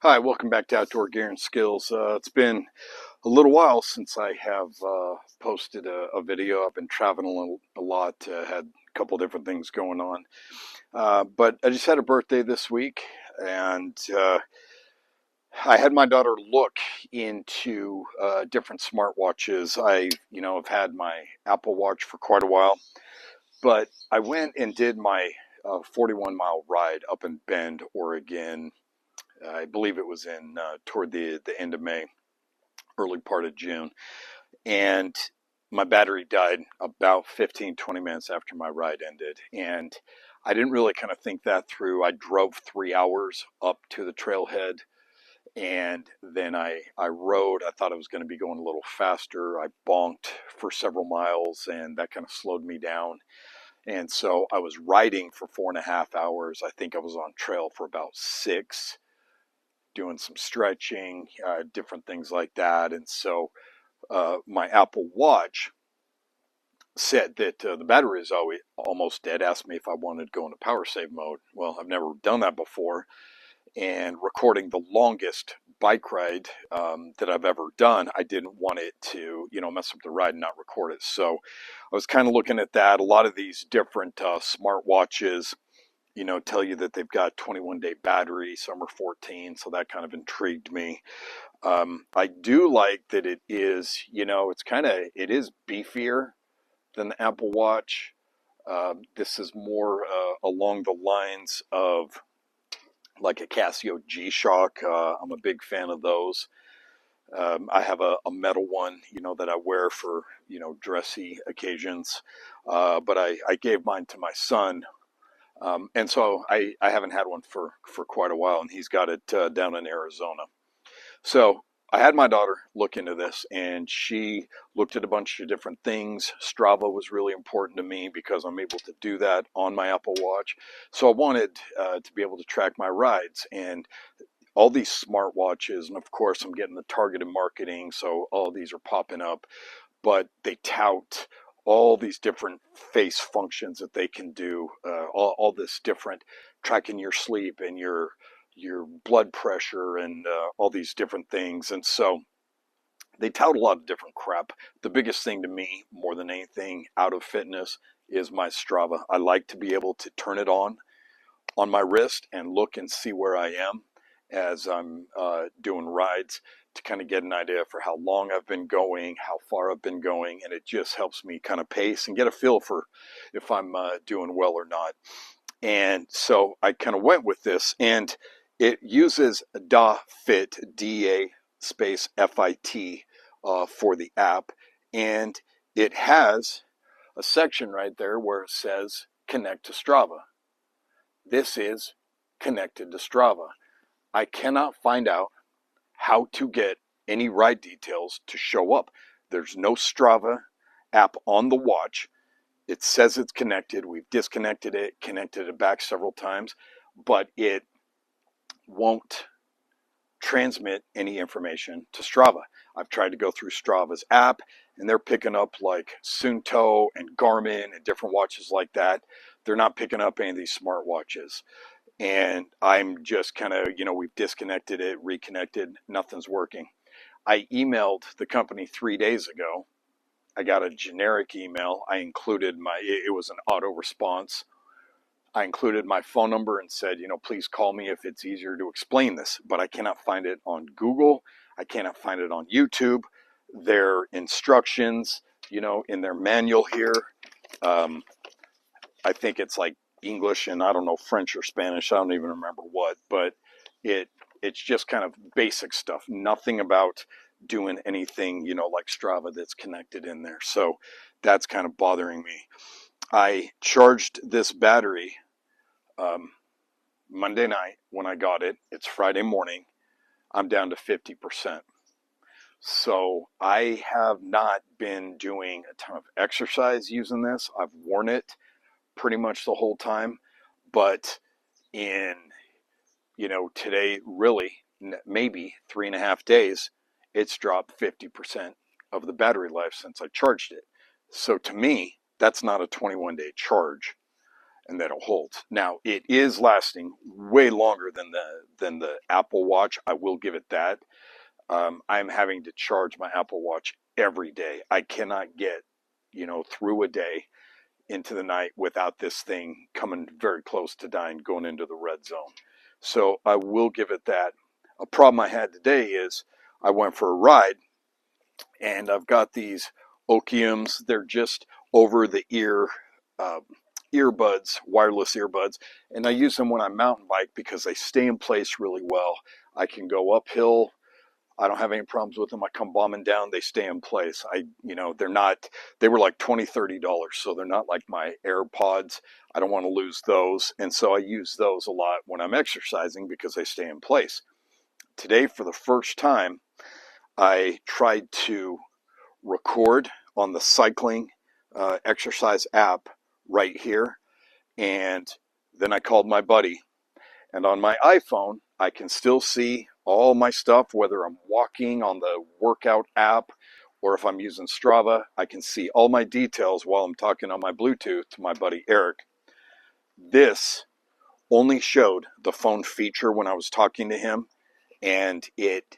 Hi, welcome back to Outdoor Gear and Skills. It's been a little while since I have posted a video. I've been traveling a lot, had a couple different things going on. But I just had a birthday this week, and I had my daughter look into different smartwatches. Have had my Apple Watch for quite a while, but I went and did my 41-mile ride up in Bend, Oregon. I believe it was in toward the end of May, early part of June. And my battery died about 15-20 minutes after my ride ended. And I didn't really kind of think that through. I drove 3 hours up to the trailhead, and then I rode. I thought I was going to be going a little faster. I bonked for several miles, and that kind of slowed me down. And so I was riding for 4.5 hours. I think I was on trail for about 6, doing some stretching, different things like that. And so my Apple Watch said that the battery is almost dead, asked me if I wanted to go into power save mode. Well, I've never done that before. And recording the longest bike ride that I've ever done, I didn't want it to, mess up the ride and not record it. So I was kind of looking at that. A lot of these different smartwatches, tell you that they've got 21-day battery, some are 14, so that kind of intrigued me. I do like that it is, it is beefier than the Apple Watch. This is more along the lines of like a Casio G-Shock. I'm a big fan of those. I have a metal one, that I wear for, dressy occasions. But I gave mine to my son. And so I haven't had one for quite a while, and he's got it down in Arizona. So I had my daughter look into this, and she looked at a bunch of different things. Strava was really important to me because I'm able to do that on my Apple Watch. So I wanted to be able to track my rides, and all these smartwatches, and of course I'm getting the targeted marketing, so all these are popping up, but they tout all these different face functions that they can do, all this different tracking your sleep and your blood pressure and all these different things. And so they tout a lot of different crap. The biggest thing to me, more than anything out of fitness, is my Strava. I like to be able to turn it on my wrist and look and see where I am as I'm doing rides, to kind of get an idea for how long I've been going, how far I've been going, and it just helps me kind of pace and get a feel for if I'm doing well or not. And so I kind of went with this, and it uses DaFit, DA space FIT, for the app, and it has a section right there where it says connect to Strava. This is connected to Strava. I cannot find out how to get any ride details to show up. There's no Strava app on the watch. It says it's connected. We've disconnected it, connected it back several times, but it won't transmit any information to Strava. I've tried to go through Strava's app, and they're picking up like Suunto and Garmin and different watches like that. They're not picking up any of these smartwatches. And I'm just kind of, we've disconnected it, reconnected, nothing's working. I emailed the company 3 days ago. I got a generic email. It was an auto response. I included my phone number and said, please call me if it's easier to explain this. But I cannot find it on Google. I cannot find it on YouTube. Their instructions, in their manual here, I think it's like English and I don't know, French or Spanish. I don't even remember what, but it's just kind of basic stuff. Nothing about doing anything, like Strava that's connected in there. So that's kind of bothering me. I charged this battery Monday night when I got it. It's Friday morning. I'm down to 50%. So I have not been doing a ton of exercise using this. I've worn it pretty much the whole time, but in today, really maybe 3.5 days, it's dropped 50% of the battery life since I charged it. So to me, that's not a 21-day charge. and that it holds. Now, it is lasting way longer than the Apple Watch. I will give it that. I'm having to charge my Apple Watch every day. I cannot get, through a day into the night without this thing coming very close to dying, going into the red zone. So I will give it that. A problem I had today is I went for a ride and I've got these Okiums. They're just over the ear earbuds, wireless earbuds, and I use them when I mountain bike because they stay in place really well. I can go uphill. I don't have any problems with them. I come bombing down, they stay in place. They're not, they were like $20, $30, so they're not like my AirPods. I don't want to lose those. And so I use those a lot when I'm exercising because they stay in place. Today, for the first time, I tried to record on the cycling exercise app right here. And then I called my buddy. And on my iPhone, I can still see all my stuff, whether I'm walking on the workout app or if I'm using Strava. I can see all my details while I'm talking on my Bluetooth to my buddy Eric. This only showed the phone feature when I was talking to him, and it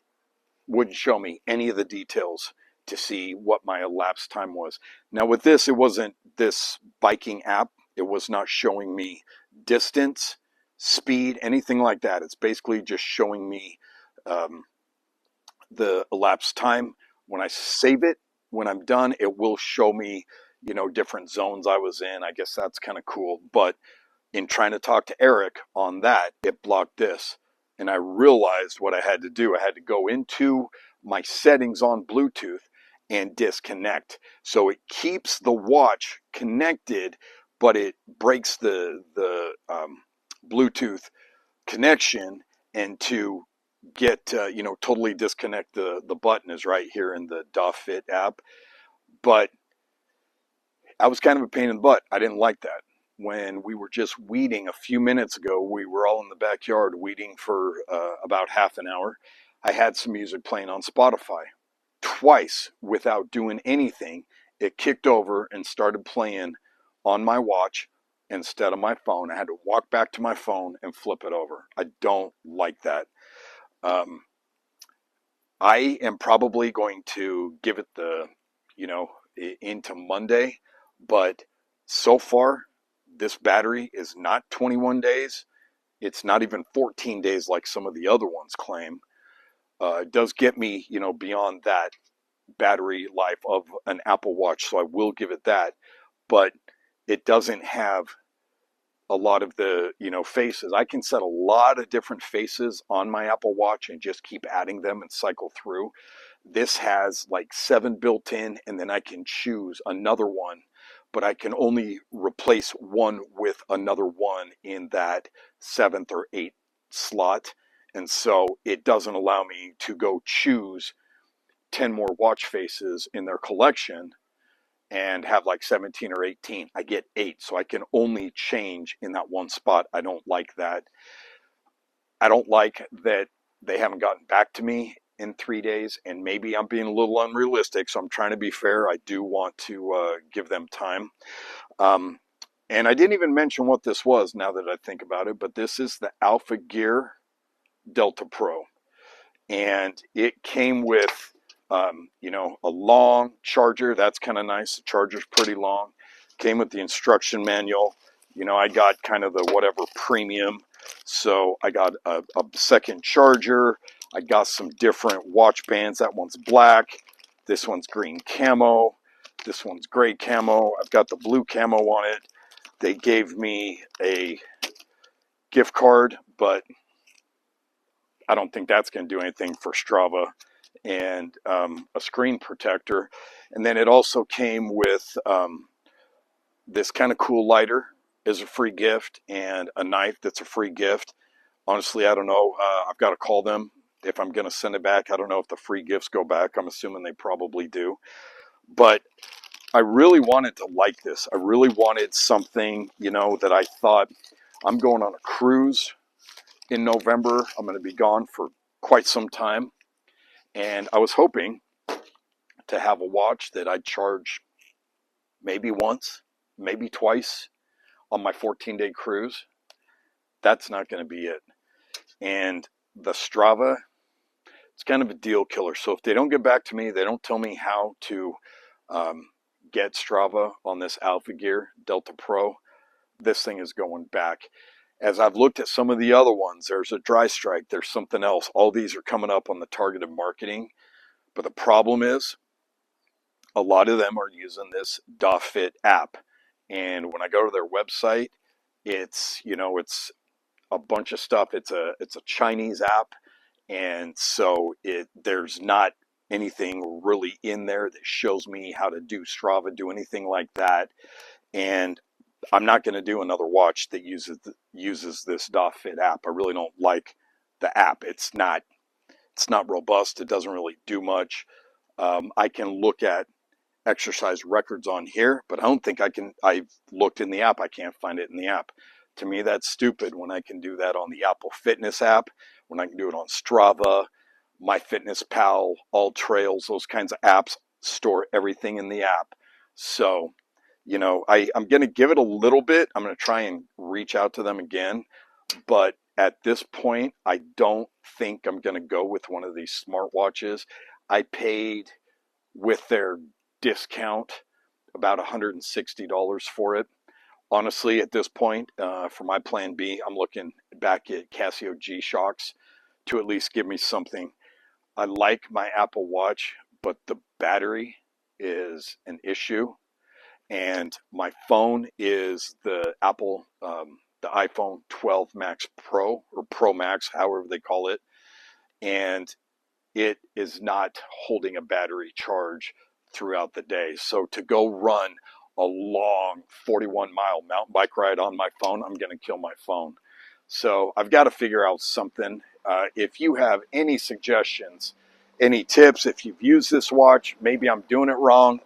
wouldn't show me any of the details to see what my elapsed time was. Now with this, it wasn't this biking app. It was not showing me distance, speed, anything like that. It's basically just showing me the elapsed time. When I save it, when I'm done, it will show me, different zones I was in. I guess that's kind of cool. But in trying to talk to Eric on that, it blocked this. And I realized what I had to do. I had to go into my settings on Bluetooth and disconnect. So it keeps the watch connected, but it breaks the Bluetooth connection. And to get, totally disconnect the button is right here in the DaFit app. But I was kind of a pain in the butt. I didn't like that. When we were just weeding a few minutes ago, we were all in the backyard weeding for about half an hour. I had some music playing on Spotify. Twice, without doing anything, it kicked over and started playing on my watch instead of my phone. I had to walk back to my phone and flip it over. I don't like that. I am probably going to give it into Monday, but so far, this battery is not 21 days. It's not even 14 days like some of the other ones claim. It does get me, beyond that battery life of an Apple Watch, so I will give it that. But it doesn't have a lot of the, faces. I can set a lot of different faces on my Apple Watch and just keep adding them and cycle through. This has like 7 built in, and then I can choose another one, but I can only replace one with another one in that 7th or 8th slot. And so it doesn't allow me to go choose 10 more watch faces in their collection and have like 17 or 18. I get 8, so I can only change in that one spot. I don't like that. I don't like that they haven't gotten back to me in 3 days, and maybe I'm being a little unrealistic, so I'm trying to be fair. I do want to give them time. And I didn't even mention what this was now that I think about it, but this is the Alpha Gear Delta Pro. And it came with, a long charger. That's kind of nice. The charger's pretty long. Came with the instruction manual. I got kind of the whatever premium. So I got a second charger. I got some different watch bands. That one's black. This one's green camo. This one's gray camo. I've got the blue camo on it. They gave me a gift card, but I don't think that's going to do anything for Strava, and a screen protector. And then it also came with this kind of cool lighter as a free gift, and a knife that's a free gift. Honestly, I don't know. I've got to call them if I'm going to send it back. I don't know if the free gifts go back. I'm assuming they probably do. But I really wanted to like this. I really wanted something, that I thought, I'm going on a cruise in November. I'm going to be gone for quite some time. And I was hoping to have a watch that I'd charge maybe once, maybe twice on my 14-day cruise, that's not going to be it. And the Strava, it's kind of a deal killer. So if they don't get back to me, they don't tell me how to um, get Strava on this Alpha Gear Delta Pro, this thing is going back. As I've looked at some of the other ones, there's a Dry Strike, there's something else. All these are coming up on the targeted marketing. But the problem is, a lot of them are using this DaFit app. And when I go to their website, it's a bunch of stuff. It's a Chinese app, and so there's not anything really in there that shows me how to do Strava, do anything like that. And I'm not going to do another watch that uses this DaFit app. I really don't like the app. It's not robust. It doesn't really do much. I can look at exercise records on here, but I don't think I can. I've looked in the app. I can't find it in the app. To me, that's stupid when I can do that on the Apple Fitness app, when I can do it on Strava, MyFitnessPal, All Trails, those kinds of apps store everything in the app. So, I'm going to give it a little bit. I'm going to try and reach out to them again. But at this point, I don't think I'm going to go with one of these smartwatches. I paid with their discount about $160 for it. Honestly, at this point, for my plan B, I'm looking back at Casio G-Shocks to at least give me something. I like my Apple Watch, but the battery is an issue. And my phone is the iPhone 12 Max Pro, or Pro Max, however they call it. And it is not holding a battery charge throughout the day. So to go run a long 41-mile mountain bike ride on my phone, I'm going to kill my phone. So I've got to figure out something. If you have any suggestions, any tips, if you've used this watch, maybe I'm doing it wrong.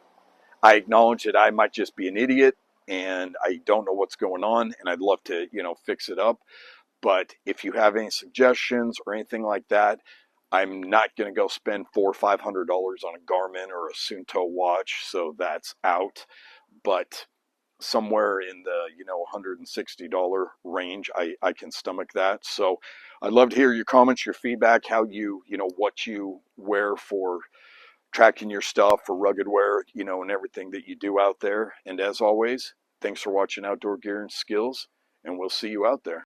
I acknowledge that I might just be an idiot and I don't know what's going on, and I'd love to, fix it up. But if you have any suggestions or anything like that, I'm not going to go spend $400 or $500 on a Garmin or a Suunto watch, so that's out. But somewhere in the $160 range, I can stomach that. So I'd love to hear your comments, your feedback, how what you wear for tracking your stuff, for rugged wear, and everything that you do out there. And as always, thanks for watching Outdoor Gear and Skills, and we'll see you out there.